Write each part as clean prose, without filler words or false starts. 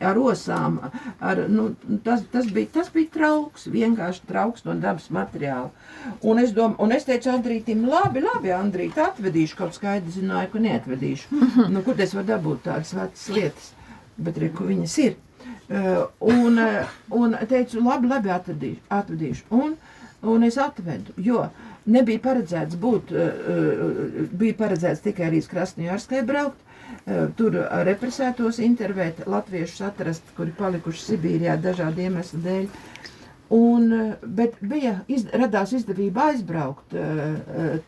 ar osām, tas bija trauks, vienkārši trauks no dabas materiāla. Un es teicu Andrītim, labi, Andrīt, atvedīšu, kaut skaidri zināju, ka neatvedīšu. Kur es varu dabūt tādas vecas lietas, bet re, ko viņas ir. Un teicu, labi, atvedīšu. Un es atvedu, jo nebija paredzēts bija paredzēts tikai arī Krasnojarskai braukt, tur represētos intervēt, latviešus atrast, kuri palikuši Sibīrijā dažādu iemeslu dēļ. Bet radās izdevība aizbraukt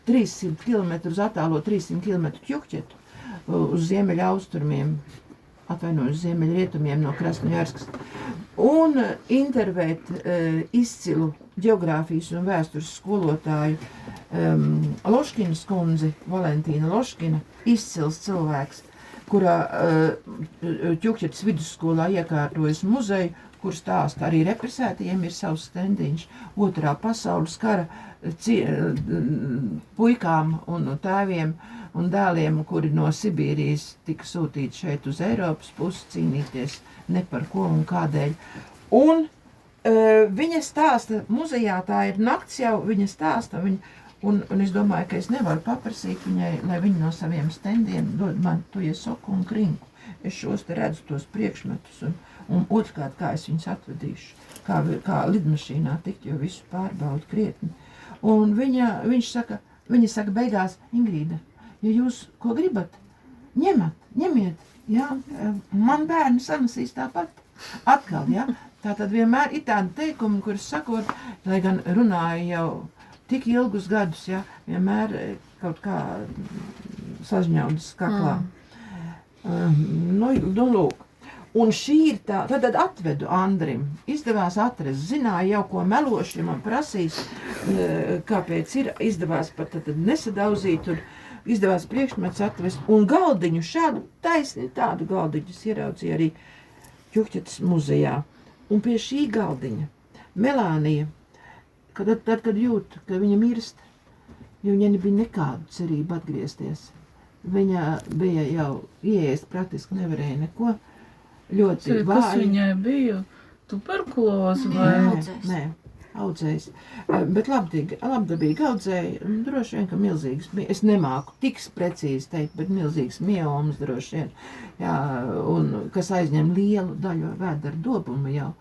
300 km uz attālo 300 km Ķuhķetu uz ziemeļa austrumiem, uz ziemeļrietumiem no Krasnojarskas, un intervēt izcilu ģeogrāfijas un vēstures skolotāju Loškinas kundzi, Valentīna Loškina, izcils cilvēks, kurā Ķuhķetas vidusskolā iekārtojas muzeju, kur stāsta arī represētajiem ir savs stendiņš, Otrā pasaules kara puikām un tēviem un dēliem, kuri no Sibīrijas tika sūtīti šeit uz Eiropas pusi cīnīties ne par ko un kādēļ. Un viņa stāsta, muzejā tā ir nakts jau, viņa stāsta, un es domāju, ka es nevaru paprasīt viņai, lai viņa no saviem stendiem dod man to iesoku un krinku. Es šos te redzu tos priekšmetus, un otrkārt, kā es viņus atvedīšu, kā lidmašīnā tikt, jo visu pārbaudu krietni. Un viņa saka beigās, Ingrīda, ja jūs ko gribat, ņemiet, jā, man bērni sanesīs tāpat. Atkal, jā, tā tad vienmēr ir tāda teikuma, kuras sakot, lai gan runāju jau tik ilgus gadus, jā, vienmēr kaut kā sažņaudas kaklā. Lūk. Un šī ir tā, tad atvedu Andrim, izdevās atrast, zināja jau, ko meloši man prasīs, kāpēc ir, izdevās pat tad nesadauzīt, tur izdevās priekšmets atvest, un galdiņu šādu taisni, tādu galdiņu es ieraudzīju arī Ķuhķetas muzejā. Un pie šī galdiņa Melānija, tad, kad jūt, ka viņa mirst, jo viņa nebija nekādu cerību atgriezties. Viņa bija jau ieēst, praktiski nevarēja neko. Ļoti vāji. Kas viņai bija? Tuberkuloze vai? Nē, audzējs. Bet labdabīgi audzēja, droši vien, ka milzīgas, es nemāku tik precīzi teikt, bet milzīgas miomas droši vien, jā, un kas aizņem lielu daļu vēdera dobumu jau.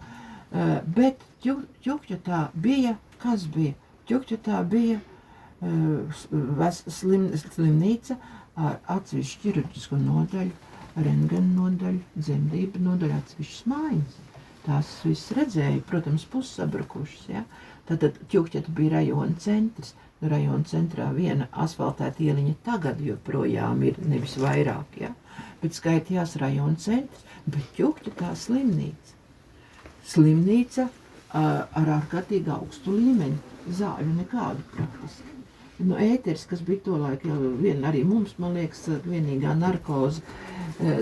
Bet Ķuhķetā bija, kas bija? Ķuhķetā bija slimnīca ar atsevišķu ķirurģisku nodaļu, rentgena nodaļu, dzemdību nodaļu, atsevišķas mājas. Tās viss redzēja, protams, pussabrukušas, ja? Tātad Ķuhķeta bija rajona centrs. Rajona centrā viena asfaltēta ieliņa tagad joprojām ir, nevis vairāk, ja? Bet skaitījās rajona centrs, bet Ķuhķetā slimnīca. Slimnīca ar ārkārtīgi augstu līmeņu, zāļu nekādu praktiski. No ēteris, kas bija tolaik jau arī mums, man liekas, vienīgā narkoze,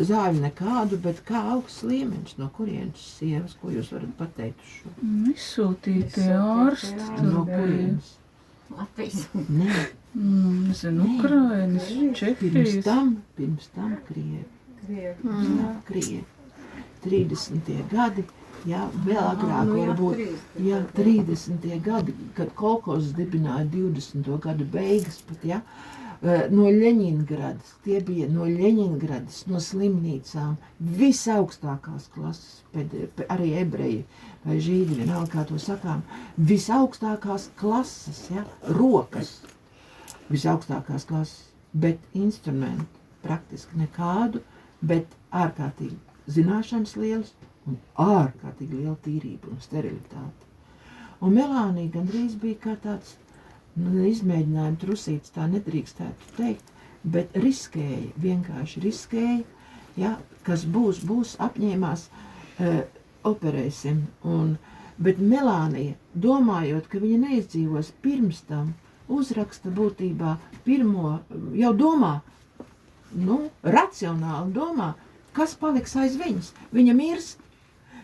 zāļu nekādu, bet kā augsts līmenis, no kurienes sievas, ko jūs varat pateikt uz šo? Izsūtītie ārsti. No kurienes? Latvijas. Nē. Nezinu, Ukrainas, Čehijas. Pirms tam Krievi. 30. gadi. Jā, vēl agrāk varbūt, jā, 30. gadi, kad kolhozas dibināja 20. gadu beigas pat, jā, no Ļeņingradas, tie bija no Ļeņingradas, no slimnīcām, visaugstākās klases, arī ebreji vai žīdi, vienalga kā to sakām, visaugstākās klases, jā, rokas, visaugstākās klases, bet instrumenti praktiski nekādu, bet ārkārtīgi zināšanas lielas, un ārkārtīgi liela tīrība un sterilitāte. Un Melānija gandrīz bija kā tāds izmēģinājuma trusīts, tā nedrīkstētu teikt, bet riskēja, vienkārši riskēja, ja, kas būs, apņēmās, operēsim. Bet Melānija, domājot, ka viņa neizdzīvos pirms tam, uzraksta būtībā pirmo, jau domā, racionāli domā, kas paliks aiz viņas.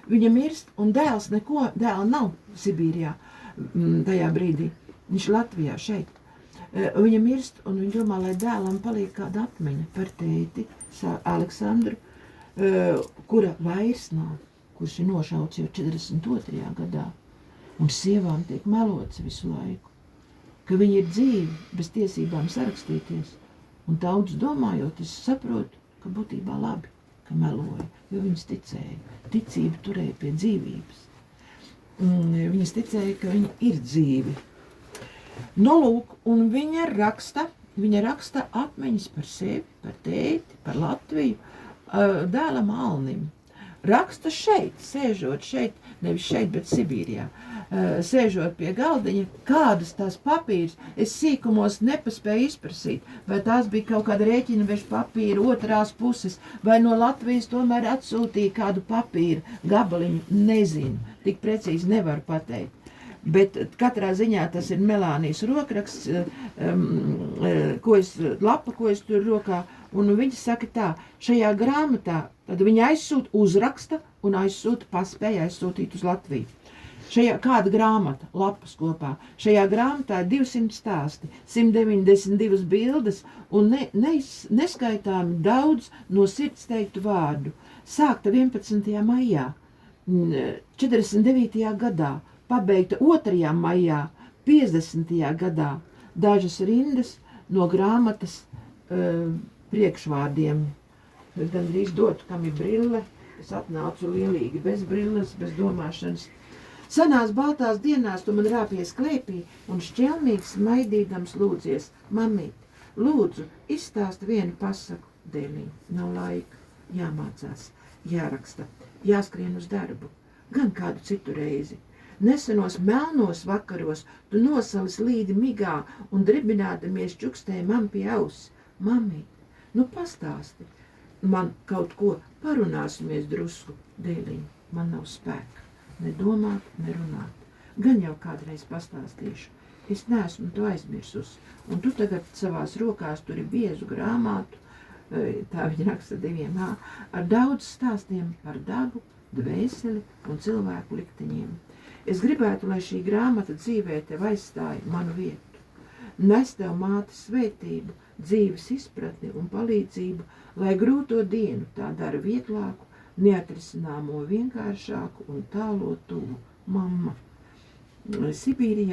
Viņa mirst, un dēla nav Sibīrijā tajā brīdī. Viņš Latvijā šeit. Viņa mirst, un viņa domā, lai dēlam paliek kāda atmiņa par tēti, Aleksandru, kura vairs nav, kurš ir nošauts jau 42. gadā, un sievām tiek melots visu laiku, ka viņi ir dzīvi, bez tiesībām sarakstīties, un daudz domājot, es saprotu, ka būtībā labi, ka meloja, jo viņas ticēja. Ticība turēja pie dzīvības. Viņas ticēja, ka viņi ir dzīvi. Nu, lūk, un viņa raksta atmiņas par sevi, par tēti, par Latviju, dēlam Alnim. Raksta šeit, sēžot šeit, nevis šeit, bet Sibīrijā, sēžot pie galdiņa, kādas tās papīras, es sīkumos nepaspēju izprasīt, vai tās bija kaut kāda rēķinaveža papīra otrās puses, vai no Latvijas tomēr atsūtīja kādu papīru gabaliņu, nezinu, tik precīzi nevaru pateikt. Bet katrā ziņā tas ir Melānijas rokraksts, lapa, ko es tur rokā, un viņa saka tā, šajā grāmatā, tad viņa uzraksta un paspēja aizsūtīt uz Latviju. Kāda grāmata, lapas kopā, šajā grāmatā ir 200 stāsti, 192 bildes un neskaitāmi daudz no sirds teiktu vārdu. Sākta 11. maijā, 49. gadā, pabeigta 2. maijā, 50. gadā, dažas rindas no grāmatas priekšvārdiem. Es gandrīz dotu, kam ir brille, es atnācu lielīgi, bez brilles, bez domāšanas. Senās baltās dienās tu man rāpies klēpī un šķelmīgi smaidīdams lūdzies, mamīt, lūdzu, izstāst vienu pasaku, dēliņ, nav laika, jāmācās, jāraksta, jāskrien uz darbu, gan kādu citu reizi. Nesenos melnos vakaros tu nosalis līdi migā un dribinādamies čukstēji man pie auss. Mamīt, nu pastāsti, man kaut ko parunāsimies drusku, dēliņ, man nav spēka. Ne domāt, ne runāt. Gan jau kādreiz pastāstīšu. Es neesmu to aizmirsus. Un tu tagad savās rokās turi biezu grāmatu, tā viņa raksta 2A, ar daudz stāstiem par dabu, dvēseli un cilvēku likteņiem. Es gribētu, lai šī grāmata dzīvē tev aizstāja manu vietu. Nes tev mātes svētību, dzīves izpratni un palīdzību, lai grūto dienu tā dara vieglāku, neatrisināmo vienkāršāku un tālo tuvu. Mamma. Sibīrijā